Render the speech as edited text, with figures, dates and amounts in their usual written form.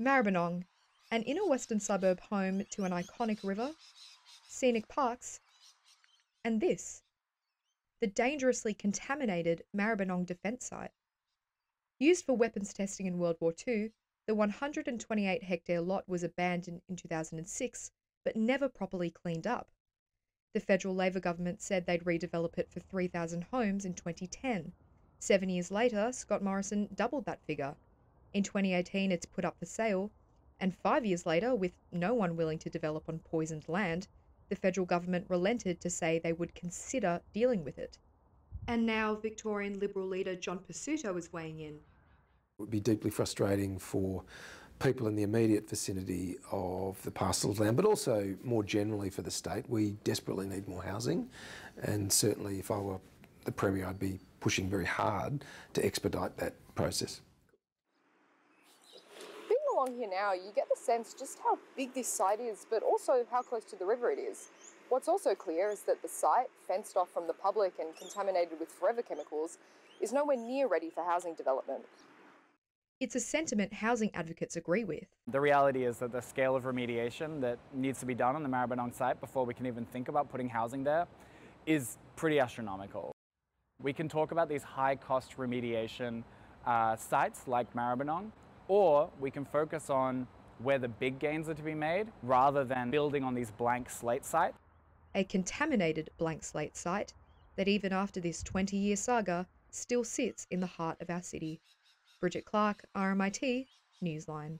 Maribyrnong, an inner western suburb home to an iconic river, scenic parks, and this, the dangerously contaminated Maribyrnong Defence Site. Used for weapons testing in World War II, the 128-hectare lot was abandoned in 2006 but never properly cleaned up. The federal Labor government said they'd redevelop it for 3,000 homes in 2010. 7 years later, Scott Morrison doubled that figure. In 2018, it's put up for sale, and 5 years later, with no one willing to develop on poisoned land, the federal government relented to say they would consider dealing with it. And now Victorian Liberal leader John Pesutto is weighing in. It would be deeply frustrating for people in the immediate vicinity of the parcel of land, but also more generally for the state. We desperately need more housing, and certainly if I were the Premier, I'd be pushing very hard to expedite that process. Being along here now, you get the sense just how big this site is, but also how close to the river it is. What's also clear is that the site, fenced off from the public and contaminated with forever chemicals, is nowhere near ready for housing development. It's a sentiment housing advocates agree with. The reality is that the scale of remediation that needs to be done on the Maribyrnong site before we can even think about putting housing there is pretty astronomical. We can talk about these high-cost remediation sites like Maribyrnong, or we can focus on where the big gains are to be made rather than building on these blank slate sites. A contaminated blank slate site that even after this 20-year saga still sits in the heart of our city. Bridget Clarke, RMIT, Newsline.